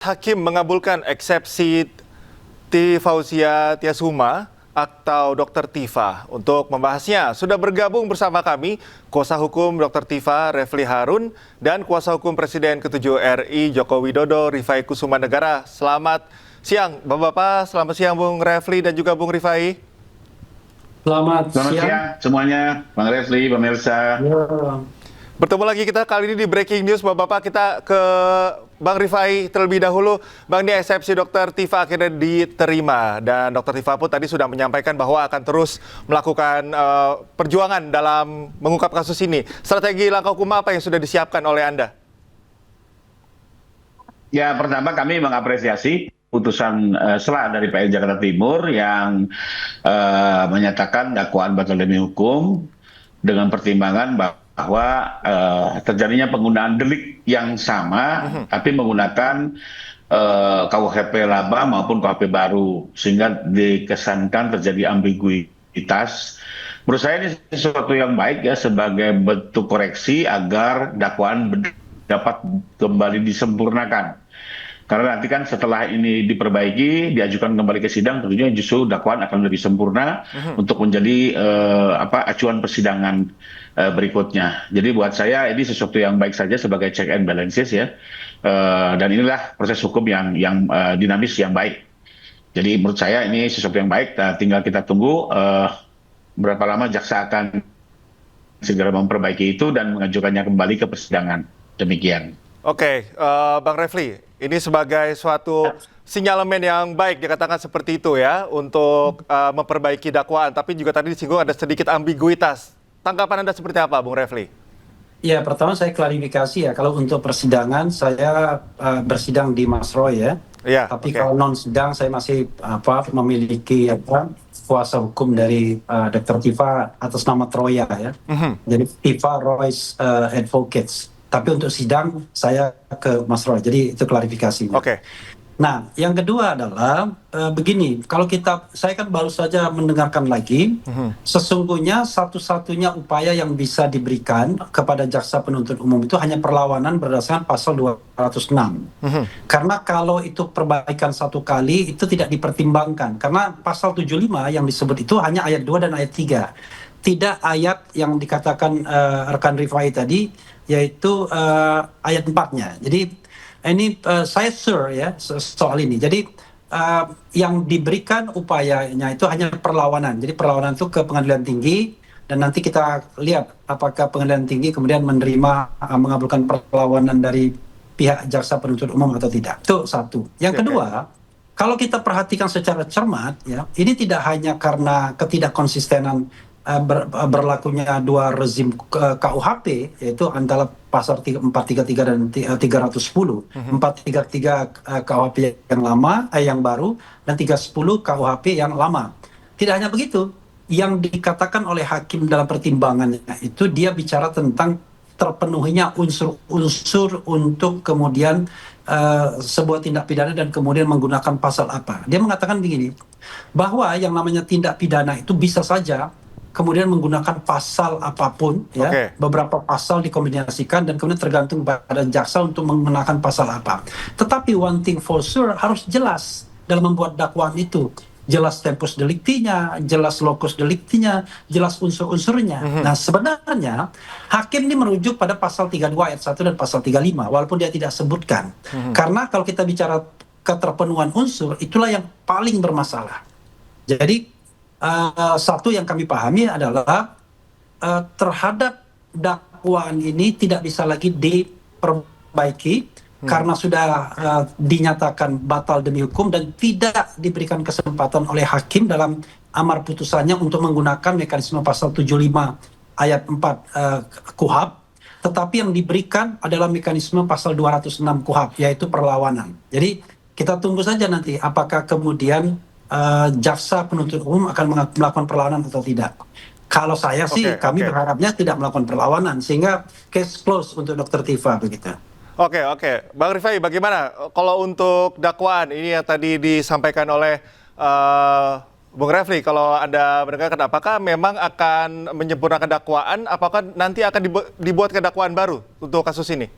Hakim mengabulkan eksepsi Fauzia Tiasuma atau Dr. Tifa. Untuk membahasnya, sudah bergabung bersama kami kuasa hukum Dr. Tifa, Refli Harun, dan kuasa hukum Presiden ke-7 RI Joko Widodo, Rifai Kusumanegara. Selamat siang, Bapak-Bapak. Selamat siang, Bung Refli dan juga Bung Rifai. Selamat siang semuanya, Bang Refli, pemirsa. Ya. Bertemu lagi kita kali ini di Breaking News, Bapak-Bapak. Kita ke Bang Rifai terlebih dahulu. Bang, ini eksepsi Dr. Tifa akhirnya diterima. Dan Dr. Tifa pun tadi sudah menyampaikan bahwa akan terus melakukan perjuangan dalam mengungkap kasus ini. Strategi langkah hukum apa yang sudah disiapkan oleh Anda? Ya, pertama kami mengapresiasi putusan SELA dari PN Jakarta Timur yang menyatakan dakwaan batal demi hukum dengan pertimbangan bahwa terjadinya penggunaan delik yang sama, tapi menggunakan KUHP lama maupun KUHP baru, sehingga dikesankan terjadi ambiguitas. Menurut saya ini sesuatu yang baik ya, sebagai bentuk koreksi agar dakwaan dapat kembali disempurnakan. Karena nanti kan setelah ini diperbaiki, diajukan kembali ke sidang, tentunya justru dakwaan akan lebih sempurna untuk menjadi acuan persidangan berikutnya. Jadi buat saya ini sesuatu yang baik saja sebagai check and balances ya. Dan inilah proses hukum yang dinamis, yang baik. Jadi menurut saya ini sesuatu yang baik. Tinggal kita tunggu berapa lama jaksa akan segera memperbaiki itu dan mengajukannya kembali ke persidangan. Demikian. Oke, Bang Refli, ini sebagai suatu sinyalemen yang baik dikatakan seperti itu ya untuk memperbaiki dakwaan, tapi juga tadi disinggung ada sedikit ambiguitas. Tanggapan Anda seperti apa, Bung Refli? Ya, pertama saya klarifikasi ya, kalau untuk persidangan saya bersidang di Mas Roy ya. Ya, tapi kalau non sidang saya masih memiliki kuasa hukum dari Dr. Tifa atas nama Troya ya. Jadi Tifa Roy's Advocates. Tapi untuk sidang saya ke Mas Roy. Jadi itu klarifikasinya. Oke. Nah, yang kedua adalah begini, kalau saya kan baru saja mendengarkan lagi, sesungguhnya satu-satunya upaya yang bisa diberikan kepada jaksa penuntut umum itu hanya perlawanan berdasarkan pasal 206. Karena kalau itu perbaikan satu kali, itu tidak dipertimbangkan. Karena pasal 75 yang disebut itu hanya ayat 2 dan ayat 3. Tidak ayat yang dikatakan rekan Rifai tadi, yaitu ayat 4-nya. Jadi ini saya sure ya soal ini. Jadi yang diberikan upayanya itu hanya perlawanan. Jadi perlawanan itu ke pengadilan tinggi dan nanti kita lihat apakah pengadilan tinggi kemudian menerima mengabulkan perlawanan dari pihak jaksa penuntut umum atau tidak. Itu satu. Yang kedua, kalau kita perhatikan secara cermat ya, ini tidak hanya karena ketidakkonsistenan berlakunya dua rezim KUHP, yaitu antara pasal 433 dan 310. 433 KUHP yang lama, yang baru, dan 310 KUHP yang lama. Tidak hanya begitu, yang dikatakan oleh hakim dalam pertimbangannya itu dia bicara tentang terpenuhinya unsur-unsur untuk kemudian sebuah tindak pidana dan kemudian menggunakan pasal apa. Dia mengatakan begini, bahwa yang namanya tindak pidana itu bisa saja kemudian menggunakan pasal apapun ya, beberapa pasal dikombinasikan dan kemudian tergantung pada jaksa untuk menggunakan pasal apa. Tetapi one thing for sure, harus jelas dalam membuat dakwaan itu. Jelas tempus delictinya, jelas locus delictinya, jelas unsur-unsurnya. Nah, sebenarnya hakim ini merujuk pada pasal 32 ayat 1 dan pasal 35 walaupun dia tidak sebutkan. Karena kalau kita bicara keterpenuhan unsur, itulah yang paling bermasalah. Jadi satu yang kami pahami adalah terhadap dakwaan ini tidak bisa lagi diperbaiki karena sudah dinyatakan batal demi hukum dan tidak diberikan kesempatan oleh hakim dalam amar putusannya untuk menggunakan mekanisme pasal 75 ayat 4 KUHP, tetapi yang diberikan adalah mekanisme pasal 206 KUHP, yaitu perlawanan. Jadi kita tunggu saja nanti apakah kemudian jaksa penuntut umum akan melakukan perlawanan atau tidak. Kalau saya sih, kami berharapnya tidak melakukan perlawanan, sehingga case close untuk Dr. Tifa begitu. Oke. Bang Rifai, bagaimana kalau untuk dakwaan ini yang tadi disampaikan oleh Bung Refli, kalau Anda mendengarkan, apakah memang akan menyempurnakan dakwaan, apakah nanti akan dibuat dakwaan baru untuk kasus ini?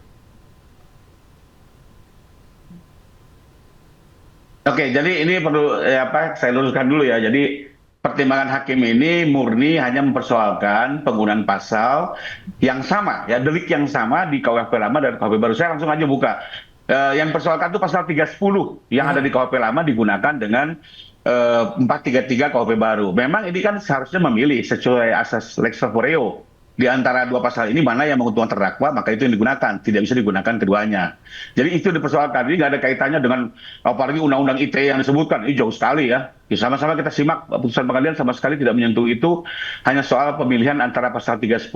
Oke, jadi ini perlu saya luruskan dulu ya. Jadi pertimbangan hakim ini murni hanya mempersoalkan penggunaan pasal yang sama, ya delik yang sama di KUHP lama dan KUHP baru. Saya langsung aja buka. Yang persoalkan itu pasal 310 yang ada di KUHP lama digunakan dengan 433 KUHP baru. Memang ini kan seharusnya memilih sesuai asas lex favoreo. Di antara dua pasal ini mana yang menguntungkan terdakwa, maka itu yang digunakan. Tidak bisa digunakan keduanya. Jadi itu dipersoalkan. Ini nggak ada kaitannya dengan apalagi undang-undang ITE yang disebutkan. Ini jauh sekali ya. Sama-sama kita simak putusan pengadilan sama sekali tidak menyentuh itu. Hanya soal pemilihan antara pasal 310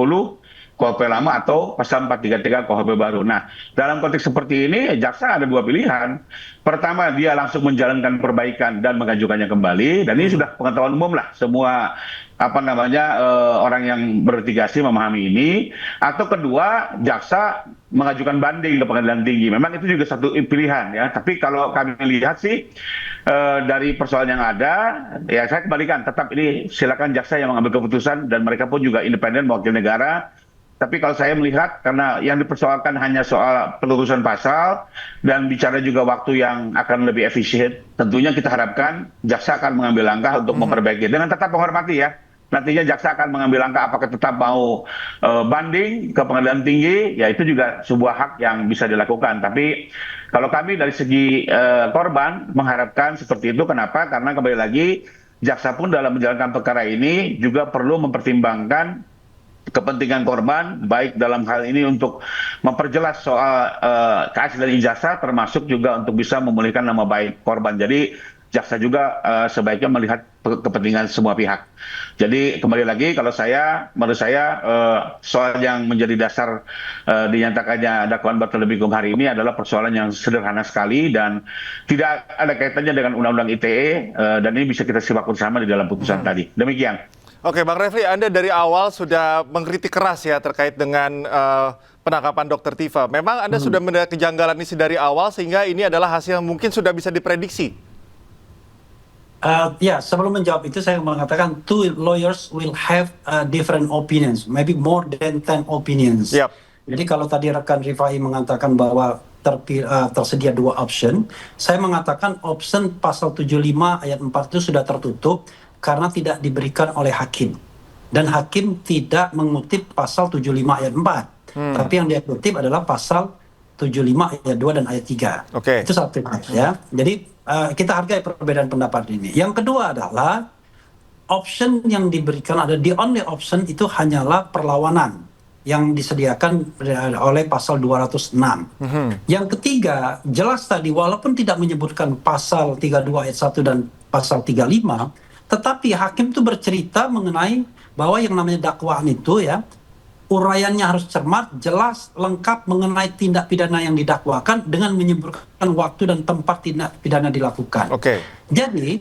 KUHP lama atau pasal 433 KUHP baru. Nah, dalam konteks seperti ini, jaksa ada dua pilihan. Pertama, dia langsung menjalankan perbaikan dan mengajukannya kembali. Dan ini sudah pengetahuan umum lah. Semua orang yang berlitigasi memahami ini. Atau kedua, jaksa mengajukan banding ke pengadilan tinggi. Memang itu juga satu pilihan ya. Tapi kalau kami lihat sih dari persoalan yang ada, ya saya kembalikan. Tetap ini silakan jaksa yang mengambil keputusan dan mereka pun juga independen mewakili negara. Tapi kalau saya melihat karena yang dipersoalkan hanya soal pelurusan pasal dan bicara juga waktu yang akan lebih efisien, tentunya kita harapkan jaksa akan mengambil langkah untuk memperbaiki dengan tetap menghormati ya. Nantinya jaksa akan mengambil langkah apakah tetap mau banding ke pengadilan tinggi, ya itu juga sebuah hak yang bisa dilakukan. Tapi kalau kami dari segi korban mengharapkan seperti itu, kenapa? Karena kembali lagi jaksa pun dalam menjalankan perkara ini juga perlu mempertimbangkan kepentingan korban, baik dalam hal ini untuk memperjelas soal keaslian ijazah, termasuk juga untuk bisa memulihkan nama baik korban. Jadi jaksa juga sebaiknya melihat kepentingan semua pihak. Jadi kembali lagi, menurut saya soal yang menjadi dasar dinyatakannya dakwaan Bartolomeu hari ini adalah persoalan yang sederhana sekali dan tidak ada kaitannya dengan Undang-Undang ITE dan ini bisa kita simak bersama di dalam putusan tadi. Demikian. Oke, Bang Refli, Anda dari awal sudah mengkritik keras ya terkait dengan penangkapan Dr. Tifa. Memang Anda sudah melihat kejanggalan ini dari awal sehingga ini adalah hasil yang mungkin sudah bisa diprediksi. Ya, sebelum menjawab itu saya mengatakan two lawyers will have different opinions, maybe more than 10 opinions. Yep. Jadi kalau tadi rekan Rifai mengatakan bahwa tersedia dua option, saya mengatakan option pasal 75 ayat 4 itu sudah tertutup karena tidak diberikan oleh hakim. Dan hakim tidak mengutip pasal 75 ayat 4. Tapi yang dia kutip adalah pasal 75 ayat 2 dan ayat 3. Oke. Itu satu ya. Jadi kita hargai perbedaan pendapat ini. Yang kedua adalah option yang diberikan ada the only option itu hanyalah perlawanan yang disediakan oleh pasal 206. Yang ketiga, jelas tadi walaupun tidak menyebutkan pasal 32 ayat 1 dan pasal 35, tetapi hakim itu bercerita mengenai bahwa yang namanya dakwaan itu ya, uraiannya harus cermat, jelas, lengkap mengenai tindak pidana yang didakwakan dengan menyebutkan waktu dan tempat tindak pidana dilakukan. Oke. Jadi,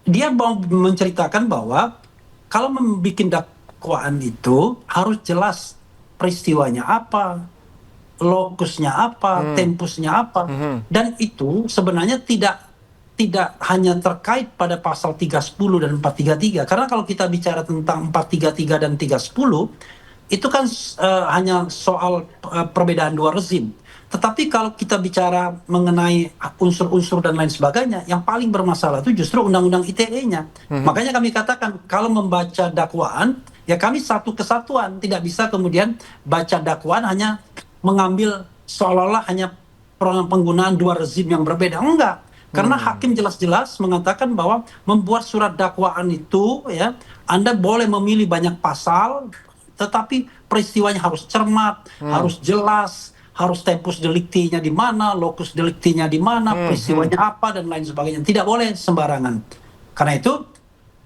dia mau menceritakan bahwa kalau membuat dakwaan itu harus jelas peristiwanya apa, lokusnya apa, tempusnya apa, dan itu sebenarnya tidak hanya terkait pada pasal 310 dan 433. Karena kalau kita bicara tentang 433 dan 310, itu kan hanya soal perbedaan dua rezim. Tetapi kalau kita bicara mengenai unsur-unsur dan lain sebagainya, yang paling bermasalah itu justru Undang-Undang ITE-nya. Makanya kami katakan, kalau membaca dakwaan, ya kami satu kesatuan. Tidak bisa kemudian baca dakwaan hanya mengambil seolah-olah hanya penggunaan dua rezim yang berbeda. Enggak. Karena hakim jelas-jelas mengatakan bahwa membuat surat dakwaan itu, ya, Anda boleh memilih banyak pasal, tetapi peristiwanya harus cermat, harus jelas, harus tempus delicti-nya di mana, locus delicti-nya di mana, peristiwanya apa, dan lain sebagainya. Tidak boleh sembarangan. Karena itu,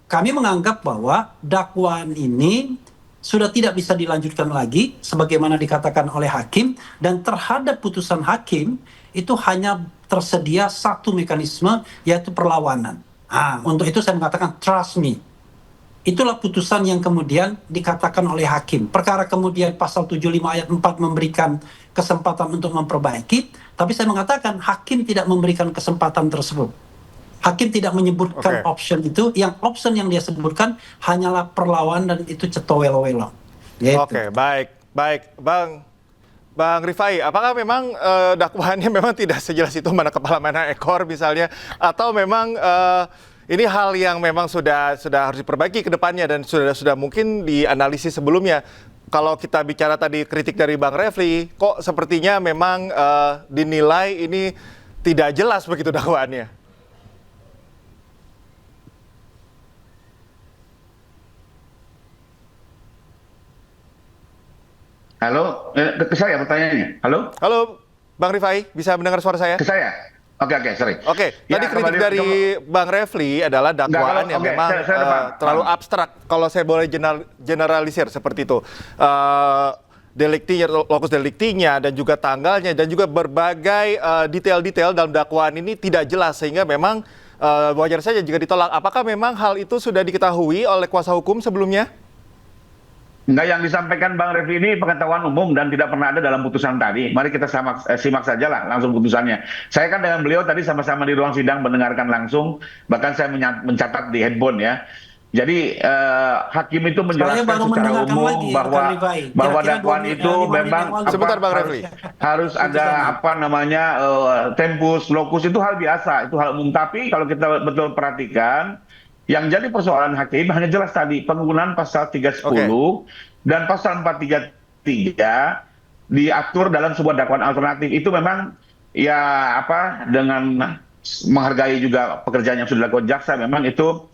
kami menganggap bahwa dakwaan ini sudah tidak bisa dilanjutkan lagi, sebagaimana dikatakan oleh hakim, dan terhadap putusan hakim, itu hanya tersedia satu mekanisme, yaitu perlawanan. Untuk itu saya mengatakan, trust me. Itulah putusan yang kemudian dikatakan oleh hakim. Perkara kemudian pasal 75 ayat 4 memberikan kesempatan untuk memperbaiki, tapi saya mengatakan hakim tidak memberikan kesempatan tersebut. Hakim tidak menyebutkan option itu, yang option yang dia sebutkan hanyalah perlawanan dan itu cetowelo-welo. Oke, baik. Bang Rifai, apakah memang dakwaannya memang tidak sejelas itu mana kepala mana ekor misalnya, atau memang ini hal yang memang sudah harus diperbaiki ke depannya dan sudah mungkin dianalisis sebelumnya? Kalau kita bicara tadi kritik dari Bang Refli, kok sepertinya memang dinilai ini tidak jelas begitu dakwaannya? Halo, ke saya pertanyaannya. Halo? Halo, Bang Rifai, bisa mendengar suara saya? Ke saya? Oke, sorry. Oke, Ya, tadi kritik kembali- dari Bang Refli adalah dakwaan yang oke, memang saya paham. terlalu abstrak. Kalau saya boleh generalisir seperti itu. Deliktinya, lokus deliktinya, dan juga tanggalnya, dan juga berbagai detail-detail dalam dakwaan ini tidak jelas, sehingga memang wajar saja jika ditolak. Apakah memang hal itu sudah diketahui oleh kuasa hukum sebelumnya? Enggak, yang disampaikan Bang Refli ini pengetahuan umum dan tidak pernah ada dalam putusan tadi. Mari kita simak saja lah langsung putusannya. Saya kan dengan beliau tadi sama-sama di ruang sidang mendengarkan langsung, bahkan saya mencatat di handphone ya. Jadi hakim itu menjelaskan baru secara mendengarkan umum lagi, bahwa Rekan Rifai. bahwa Kira-kira dakwaan 5 itu menit memang yang lalu. Sebentar, Bang Refli. harus ada apa namanya tempus lokus, itu hal biasa, itu hal umum. Tapi kalau kita betul perhatikan, yang jadi persoalan hakim hanya jelas tadi penggunaan pasal 310 dan pasal 433 diatur dalam sebuah dakwaan alternatif. Itu memang ya apa, dengan menghargai juga pekerjaan yang sudah dilakukan jaksa, memang itu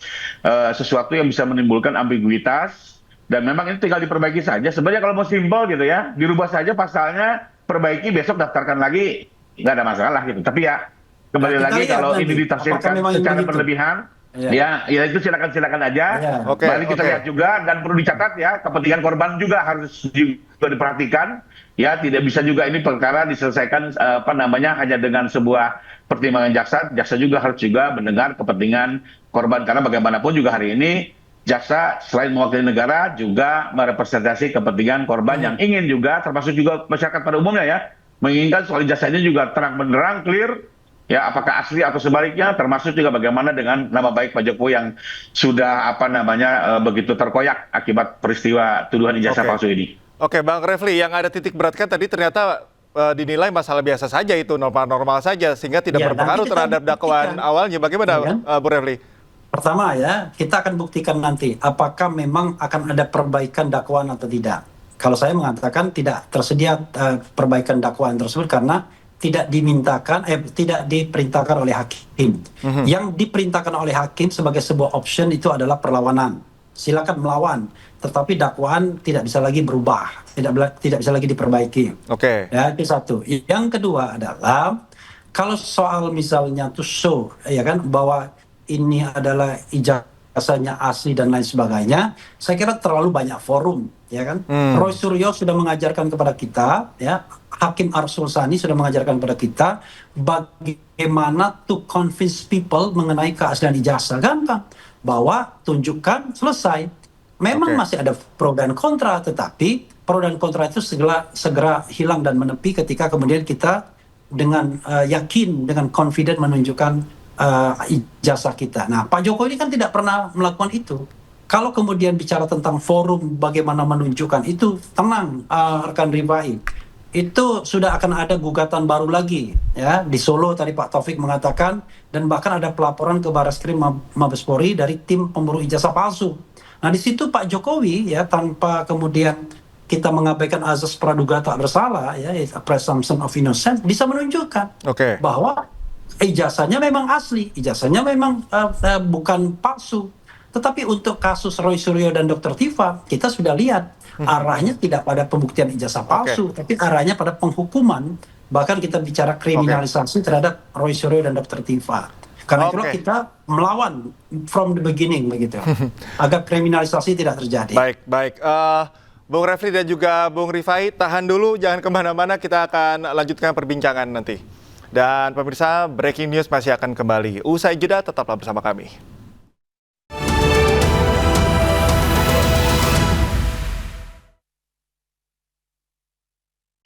sesuatu yang bisa menimbulkan ambiguitas dan memang ini tinggal diperbaiki saja. Sebenarnya kalau mau simpel gitu ya, dirubah saja pasalnya, perbaiki, besok daftarkan lagi, nggak ada masalah gitu. Tapi ya kembali Nah, kita lagi lihat kalau nanti, ini ditafsirkan apakah memang secara begitu? berlebihan, ya itu silakan aja. Ya. Oke, Mari kita oke. lihat juga, dan perlu dicatat ya, kepentingan korban juga harus juga diperhatikan. Ya, tidak bisa juga ini perkara diselesaikan apa namanya hanya dengan sebuah pertimbangan jaksa. Jaksa juga harus juga mendengar kepentingan korban, karena bagaimanapun juga hari ini jaksa selain mewakili negara juga merepresentasi kepentingan korban yang ingin juga, termasuk juga masyarakat pada umumnya ya, menginginkan soal jasanya juga terang benderang, clear. Ya, apakah asli atau sebaliknya, termasuk juga bagaimana dengan nama baik Pak Jokowi yang sudah apa namanya begitu terkoyak akibat peristiwa tuduhan ijazah Oke. palsu ini. Oke, Bang Refli, yang ada titik beratkan tadi ternyata dinilai masalah biasa saja, itu normal-normal saja, sehingga tidak Ya, berpengaruh nanti kita terhadap dakwaan buktikan. awalnya. Bagaimana, Ya kan? Bu Refli? Pertama ya, kita akan buktikan nanti apakah memang akan ada perbaikan dakwaan atau tidak. Kalau saya mengatakan tidak tersedia perbaikan dakwaan tersebut karena tidak diperintahkan oleh hakim. Yang diperintahkan oleh hakim sebagai sebuah option itu adalah perlawanan. Silakan melawan, tetapi dakwaan tidak bisa lagi berubah, tidak bisa lagi diperbaiki. Oke. Ya, itu satu. Yang kedua adalah kalau soal misalnya to show ya kan bahwa ini adalah ijazahnya asli dan lain sebagainya, saya kira terlalu banyak forum, ya kan? Roy Suryo sudah mengajarkan kepada kita, ya, Hakim Arsul Sani sudah mengajarkan kepada kita bagaimana to convince people mengenai keaslian ijazah. Gampang, bahwa tunjukkan, selesai. Memang Oke. masih ada pro dan kontra, tetapi pro dan kontra itu segera hilang dan menepi ketika kemudian kita dengan yakin, dengan confident menunjukkan ijazah kita. Nah, Pak Jokowi ini kan tidak pernah melakukan itu. Kalau kemudian bicara tentang forum bagaimana menunjukkan itu, tenang rekan Rifai. Itu sudah akan ada gugatan baru lagi ya di Solo tadi Pak Taufik mengatakan, dan bahkan ada pelaporan ke Barreskrim Mabes Polri dari tim pemburu ijazah palsu. Nah, di situ Pak Jokowi ya, tanpa kemudian kita mengabaikan azas praduga tak bersalah ya, presumption of innocence, bisa menunjukkan Oke. bahwa ijazahnya memang asli, ijazahnya memang bukan palsu. Tetapi untuk kasus Roy Suryo dan Dr. Tifa, kita sudah lihat arahnya tidak pada pembuktian ijazah palsu, tapi arahnya pada penghukuman. Bahkan kita bicara kriminalisasi terhadap Roy Suryo dan Dr. Tifa. Karena itulah kita melawan from the beginning begitu, agar kriminalisasi tidak terjadi. Baik. Bung Refli dan juga Bung Rifai, tahan dulu, jangan kemana-mana, kita akan lanjutkan perbincangan nanti. Dan pemirsa, breaking news masih akan kembali. Usai jeda, tetaplah bersama kami.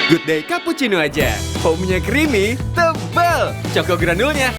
Good Day Cappuccino aja. Foamnya creamy, tebal. Choco granulnya